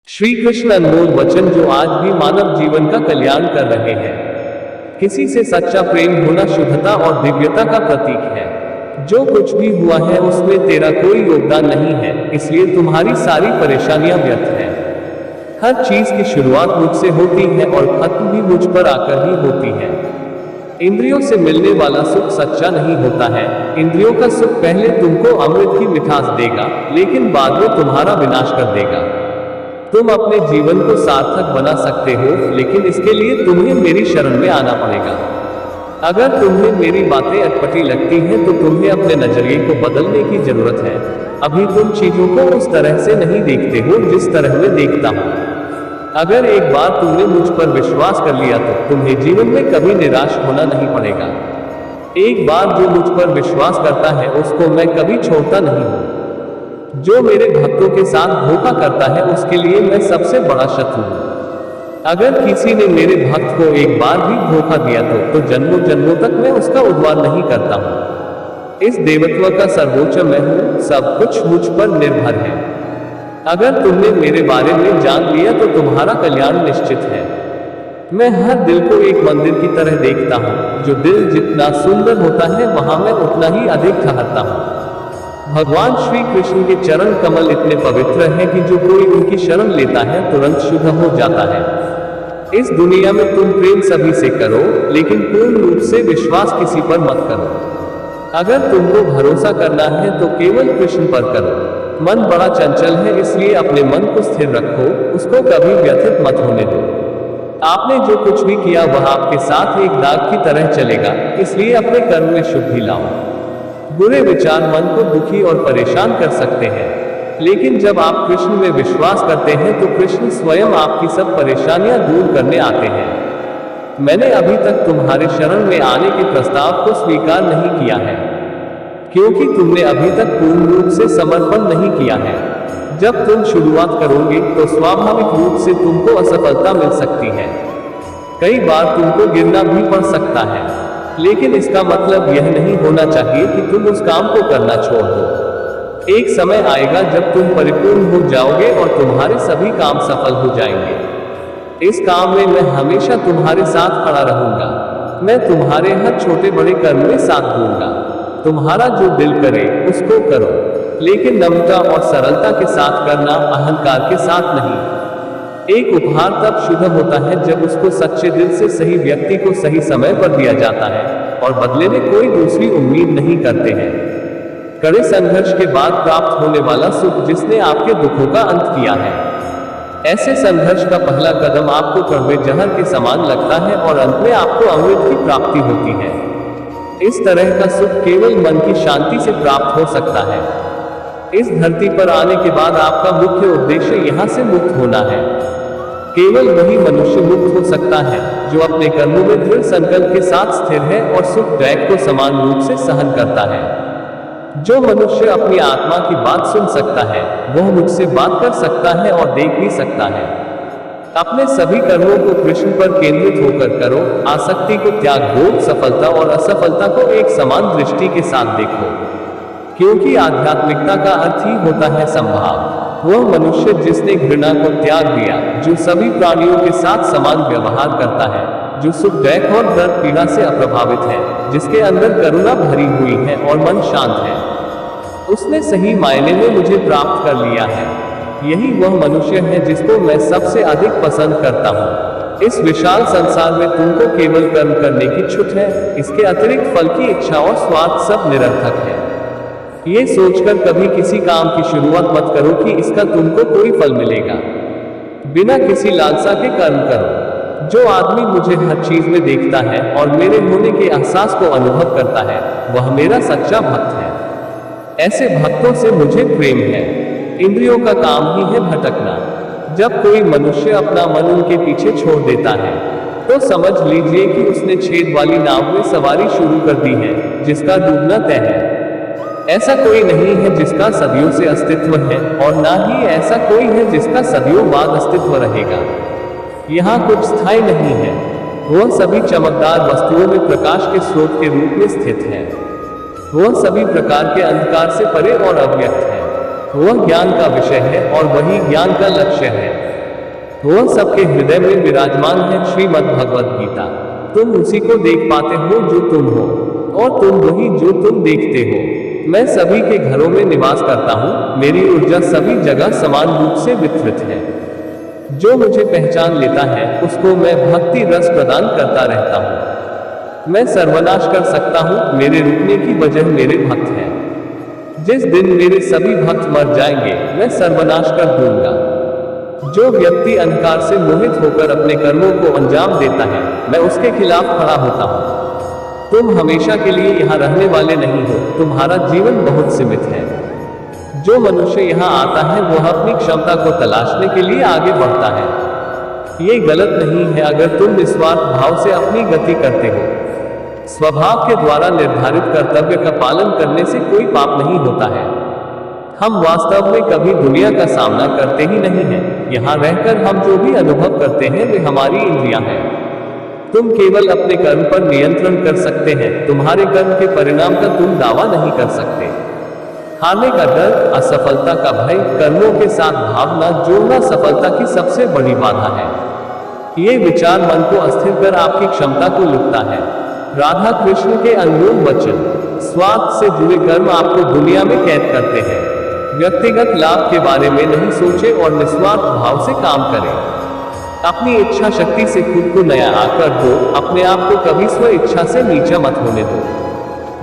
श्री कृष्ण अनमोल वचन जो आज भी मानव जीवन का कल्याण कर रहे हैं। किसी से सच्चा प्रेम होना शुद्धता और दिव्यता का प्रतीक है। जो कुछ भी हुआ है उसमें तेरा कोई योगदान नहीं है, इसलिए तुम्हारी सारी परेशानियां व्यर्थ हैं। हर चीज की शुरुआत मुझसे होती है और खत्म भी मुझ पर आकर ही होती है। इंद्रियों से मिलने वाला सुख सच्चा नहीं होता है। इंद्रियों का सुख पहले तुमको अमृत की मिठास देगा, लेकिन बाद में तुम्हारा विनाश कर देगा। तुम अपने जीवन को सार्थक बना सकते हो, लेकिन इसके लिए तुम्हें मेरी शरण में आना पड़ेगा। अगर तुम्हें मेरी बातें अटपटी लगती हैं तो तुम्हें अपने नजरिए को बदलने की जरूरत है। अभी तुम चीजों को उस तरह से नहीं देखते हो जिस तरह मैं देखता हूँ। अगर एक बार तुमने मुझ पर विश्वास कर लिया तो तुम्हें जीवन में कभी निराश होना नहीं पड़ेगा। एक बार जो मुझ पर विश्वास करता है उसको मैं कभी छोड़ता नहीं हूँ। जो मेरे भक्तों के साथ धोखा करता है उसके लिए मैं सबसे बड़ा शत्रु हूँ। अगर किसी ने मेरे भक्त को एक बार भी धोखा दिया तो जन्मों जन्मों तक मैं उसका उद्धार नहीं करता हूँ। इस देवत्व का सर्वोच्च मैं हूँ, सब कुछ मुझ पर निर्भर है। अगर तुमने मेरे बारे में जान लिया तो तुम्हारा कल्याण निश्चित है। मैं हर दिल को एक मंदिर की तरह देखता हूँ। जो दिल जितना सुंदर होता है वहां मैं उतना ही अधिक ठहरता हूँ। भगवान श्री कृष्ण के चरण कमल इतने पवित्र हैं कि जो कोई उनकी शरण लेता है तुरंत शुद्ध हो जाता है। इस दुनिया में तुम प्रेम सभी से करो, लेकिन पूर्ण रूप से विश्वास किसी पर मत करो। अगर तुमको भरोसा करना है तो केवल कृष्ण पर करो। मन बड़ा चंचल है, इसलिए अपने मन को स्थिर रखो, उसको कभी व्यथित मत होने दो। आपने जो कुछ भी किया वह आपके साथ एक दाग की तरह चलेगा, इसलिए अपने कर्म में शुद्धि लाओ। बुरे विचार मन को दुखी और परेशान कर सकते हैं, लेकिन जब आप कृष्ण में विश्वास करते हैं तो कृष्ण स्वयं आपकी सब परेशानियां दूर करने आते हैं। मैंने अभी तक तुम्हारे शरण में आने के प्रस्ताव को स्वीकार नहीं किया है, क्योंकि तुमने अभी तक पूर्ण रूप से समर्पण नहीं किया है। जब तुम शुरुआत करोगे तो स्वाभाविक रूप से तुमको असफलता मिल सकती है। कई बार तुमको गिरना भी पड़ सकता है, लेकिन इसका मतलब यह नहीं होना चाहिए कि तुम उस काम को करना छोड़ दो। एक समय आएगा जब तुम परिपूर्ण हो जाओगे और तुम्हारे सभी काम सफल हो जाएंगे। इस काम में मैं हमेशा तुम्हारे साथ खड़ा रहूंगा। मैं तुम्हारे हर छोटे बड़े कर्म में साथ दूंगा। तुम्हारा जो दिल करे उसको करो, लेकिन नम्रता और सरलता के साथ करना, अहंकार के साथ नहीं। एक उपहार तब शुभ होता है जब उसको सच्चे दिल से सही व्यक्ति को सही समय पर दिया जाता है और बदले में कोई दूसरी उम्मीद नहीं करते हैं। कड़े संघर्ष के बाद प्राप्त होने वाला सुख जिसने आपके दुखों का अंत किया है। ऐसे संघर्ष का पहला कदम आपको कड़वे जहर के समान लगता है और अंत में आपको अमृत की प्राप्ति होती है। इस तरह का सुख केवल मन की शांति से प्राप्त हो सकता है। इस धरती पर आने के बाद आपका मुख्य उद्देश्य यहाँ से मुक्त होना है। केवल वही मनुष्य मुक्त हो सकता है जो अपने कर्मों में दृढ़ संकल्प के साथ स्थिर है और सुख दैक को समान रूप से सहन करता है। जो मनुष्य अपनी आत्मा की बात सुन सकता है वह मुझसे बात कर सकता है और देख भी सकता है। अपने सभी कर्मों को कृष्ण पर केंद्रित होकर करो। आसक्ति को त्याग दो। सफलता और असफलता को एक समान दृष्टि के साथ देखो, क्योंकि आध्यात्मिकता का अर्थ ही होता है संभाव। वह मनुष्य जिसने घृणा को त्याग दिया, जो सभी प्राणियों के साथ समान व्यवहार करता है, जो सुख दैक और दर्द पीड़ा से अप्रभावित है, जिसके अंदर करुणा भरी हुई है और मन शांत है, उसने सही मायने में मुझे प्राप्त कर लिया है। यही वह मनुष्य है जिसको मैं सबसे अधिक पसंद करता हूँ। इस विशाल संसार में तुमको केवल कर्म करने की छूट है। इसके अतिरिक्त फल की इच्छा और स्वार्थ सब निरर्थक है। ये सोचकर कभी किसी काम की शुरुआत मत करो कि इसका तुमको कोई फल मिलेगा। बिना किसी लालसा के कर्म करो। जो आदमी मुझे हर चीज में देखता है और मेरे होने के एहसास को अनुभव करता है वह मेरा सच्चा भक्त है। ऐसे भक्तों से मुझे प्रेम है। इंद्रियों का काम ही है भटकना। जब कोई मनुष्य अपना मन उनके पीछे छोड़ देता है तो समझ लीजिए कि उसने छेद वाली नाव में सवारी शुरू कर दी है जिसका डूबना तय है। ऐसा कोई नहीं है जिसका सदियों से अस्तित्व है और ना ही ऐसा कोई है जिसका सदियों बाद अस्तित्व रहेगा। यहाँ कुछ स्थायी नहीं है। वह सभी चमकदार वस्तुओं में प्रकाश के स्रोत के रूप में स्थित है। वह सभी प्रकार के अंधकार से परे और अव्यक्त है। वह ज्ञान का विषय है और वही ज्ञान का लक्ष्य है। वह सबके हृदय में विराजमान है। श्रीमद् भगवद गीता। तुम उसी को देख पाते हो जो तुम हो, और तुम वही जो तुम देखते हो। मैं सभी के घरों में निवास करता हूँ, मेरी ऊर्जा सभी जगह समान रूप से वितरित है। जो मुझे पहचान लेता है उसको मैं भक्ति रस प्रदान करता रहता हूँ। मैं सर्वनाश कर सकता हूँ, मेरे रुकने की वजह मेरे भक्त हैं। जिस दिन मेरे सभी भक्त मर जाएंगे, मैं सर्वनाश कर दूंगा। जो व्यक्ति अंधकार से मोहित होकर अपने कर्मों को अंजाम देता है, मैं उसके खिलाफ खड़ा होता हूँ। तुम हमेशा के लिए यहाँ रहने वाले नहीं हो, तुम्हारा जीवन बहुत सीमित है। जो मनुष्य यहाँ आता है वह अपनी क्षमता को तलाशने के लिए आगे बढ़ता है। ये गलत नहीं है अगर तुम निस्वार्थ भाव से अपनी गति करते हो। स्वभाव के द्वारा निर्धारित कर्तव्य का पालन करने से कोई पाप नहीं होता है। हम वास्तव में कभी दुनिया का सामना करते ही नहीं हैं। यहाँ रहकर हम जो भी अनुभव करते हैं वे हमारी इंद्रियां हैं। तुम केवल अपने कर्म पर नियंत्रण कर सकते हैं, तुम्हारे कर्म के परिणाम का तुम दावा नहीं कर सकते। हारने का डर, असफलता का भय, कर्मों के साथ भावना जोड़ना सफलता की सबसे बड़ी बाधा है। ये विचार मन को अस्थिर कर आपकी क्षमता को लुटता है। राधा कृष्ण के अनमोल वचन। स्वार्थ से जुड़े कर्म आपको दुनिया में कैद करते हैं। व्यक्तिगत लाभ के बारे में नहीं सोचे और निस्वार्थ भाव से काम करें। अपनी इच्छा शक्ति से खुद को नया आकर दो, अपने आप को कभी स्व इच्छा से नीचा मत होने दो।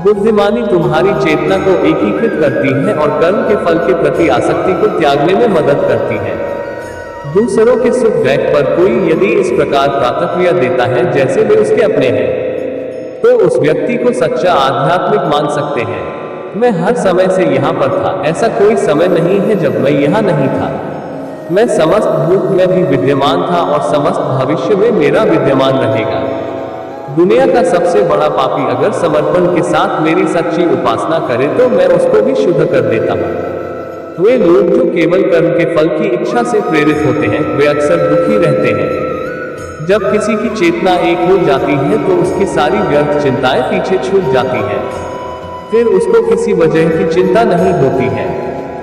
बुद्धिमानी तुम्हारी चेतना को एकीकृत करती है और कर्म के फल के प्रति आसक्ति को त्यागने में मदद करती है। दूसरों के सुख दुख पर कोई यदि इस प्रकार प्रतिक्रिया देता है जैसे वे उसके अपने हैं, तो उस व्यक्ति को सच्चा आध्यात्मिक मान सकते हैं। मैं हर समय से यहाँ पर था, ऐसा कोई समय नहीं है जब मैं यहाँ नहीं था। मैं समस्त भूत में भी विद्यमान था और समस्त भविष्य में मेरा विद्यमान रहेगा। दुनिया का सबसे बड़ा पापी अगर समर्पण के साथ मेरी सच्ची उपासना करे तो मैं उसको भी शुद्ध कर देता हूँ। वे लोग जो केवल कर्म के फल की इच्छा से प्रेरित होते हैं वे अक्सर दुखी रहते हैं। जब किसी की चेतना एक हो जाती है तो उसकी सारी व्यर्थ चिंताएं पीछे छूट जाती हैं। फिर उसको किसी वजह की चिंता नहीं होती है।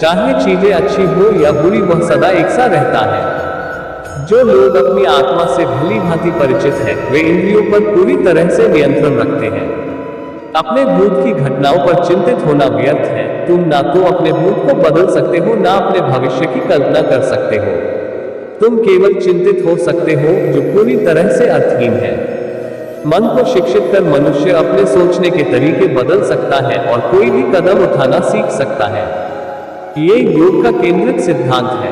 चाहे चीजें अच्छी हो या बुरी, वह सदा एक सा रहता है। जो लोग अपनी आत्मा से भली भांति परिचित हैं, वे इंद्रियों पर पूरी तरह से नियंत्रण रखते हैं। अपने भूत की घटनाओं पर चिंतित होना व्यर्थ है। तुम ना तो अपने भूत को बदल सकते हो, ना अपने भविष्य की कल्पना कर सकते हो। तुम केवल चिंतित हो सकते हो, जो पूरी तरह से अर्थहीन है। मन को शिक्षित कर मनुष्य अपने सोचने के तरीके बदल सकता है और कोई भी कदम उठाना सीख सकता है। ये योग का केंद्रित सिद्धांत है।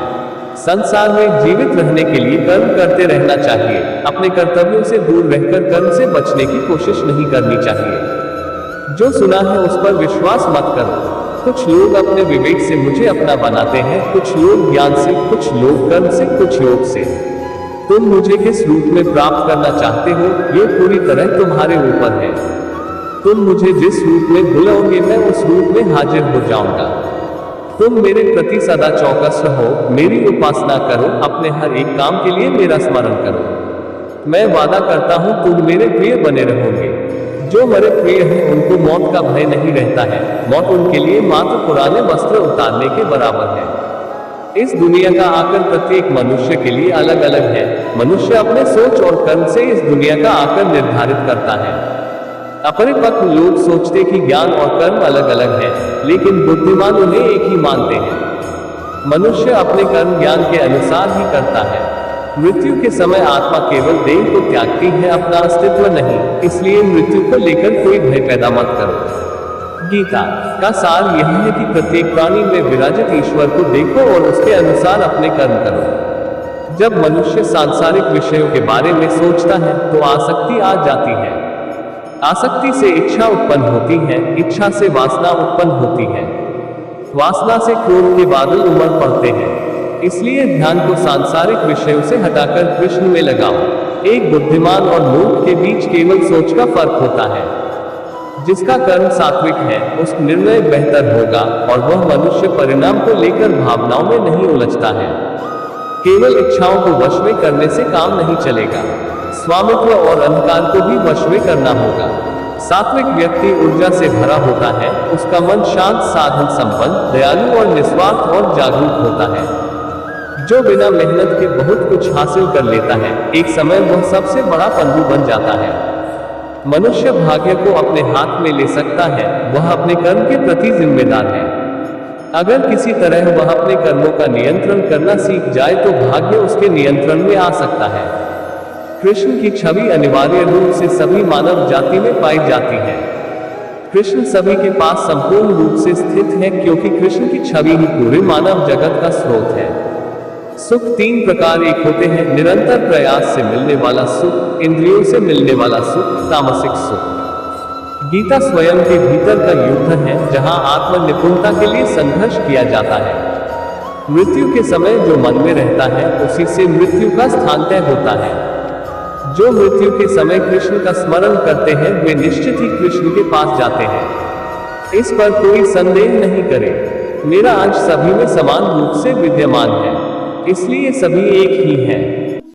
संसार में जीवित रहने के लिए कर्म करते रहना चाहिए। अपने कर्तव्यों से दूर रहकर कर्म से बचने की कोशिश नहीं करनी चाहिए। जो सुना है उस पर विश्वास मत करो। कुछ लोग अपने विवेक से मुझे अपना बनाते हैं, कुछ लोग ज्ञान से, कुछ लोग कर्म से, कुछ योग से। तुम मुझे किस रूप में प्राप्त करना चाहते हो, ये पूरी तरह तुम्हारे ऊपर है। तुम मुझे जिस रूप में बुलाओगे मैं उस रूप में हाजिर हो जाऊंगा। तुम मेरे प्रति सदा चौकस रहो, मेरी उपासना करो, अपने हर एक काम के लिए मेरा स्मरण करो। मैं वादा करता हूँ तुम मेरे प्रिय बने रहोगे। जो मेरे प्रिय हैं उनको मौत का भय नहीं रहता है। मौत उनके लिए मात्र पुराने वस्त्र उतारने के बराबर है। इस दुनिया का आकर प्रत्येक मनुष्य के लिए अलग अलग है। मनुष्य अपने सोच और कर्म से इस दुनिया का आकर निर्धारित करता है। अपरिपक्व लोग सोचते कि ज्ञान और कर्म अलग अलग हैं, लेकिन बुद्धिमान उन्हें एक ही मानते हैं। मनुष्य अपने कर्म ज्ञान के अनुसार ही करता है। मृत्यु के समय आत्मा केवल देह को त्यागती है, अपना अस्तित्व नहीं। इसलिए मृत्यु को लेकर कोई भय पैदा मत करो। गीता का सार यह है कि प्रत्येक प्राणी में विराजित ईश्वर को देखो और उसके अनुसार अपने कर्म करो। जब मनुष्य सांसारिक विषयों के बारे में सोचता है तो आसक्ति आ जाती है। आसक्ति से इच्छा उत्पन्न होती है, इच्छा से वासना उत्पन्न होती है, वासना से क्रोध के बादल उमड़ पड़ते हैं। इसलिए ध्यान को सांसारिक विषयों से हटाकर कृष्ण में लगाओ। एक बुद्धिमान और मूर्ख के बीच केवल सोच का फर्क होता है। जिसका कर्म सात्विक है उस निर्णय बेहतर होगा और वह मनुष्य परिणाम को लेकर भावनाओं में नहीं उलझता है। केवल इच्छाओं को वश में करने से काम नहीं चलेगा। स्वामित्व और अंधकार को भी वश में करना होगा। सात्विक व्यक्ति ऊर्जा से भरा होता है, उसका मन शांत, साधन संपन्न, दयालु और निस्वार्थ और जागरूक होता है। जो बिना मेहनत के बहुत कुछ हासिल कर लेता है, एक समय वह सबसे बड़ा पल्लू बन जाता है। मनुष्य भाग्य को अपने हाथ में ले सकता है, वह अपने कर्म के प्रति जिम्मेदार है। अगर किसी तरह वह अपने कर्मों का नियंत्रण करना सीख जाए तो भाग्य उसके नियंत्रण में आ सकता है। कृष्ण की छवि अनिवार्य रूप से सभी मानव जाति में पाई जाती है। कृष्ण सभी के पास संपूर्ण रूप से स्थित है, क्योंकि कृष्ण की छवि ही पूरे मानव जगत का स्रोत है। सुख तीन प्रकार एक होते हैं: निरंतर प्रयास से मिलने वाला सुख, इंद्रियों से मिलने वाला सुख, तामसिक सुख। गीता स्वयं के भीतर का युद्ध है, जहां आत्म निपुणता के लिए संघर्ष किया जाता है। मृत्यु के समय जो मन में रहता है, उसी से मृत्यु का स्थान तय होता है। जो मृत्यु के समय कृष्ण का स्मरण करते हैं, वे निश्चित ही कृष्ण के पास जाते हैं। इस पर कोई संदेह नहीं करे। मेरा अंश सभी में समान रूप से विद्यमान है, इसलिए सभी एक ही हैं।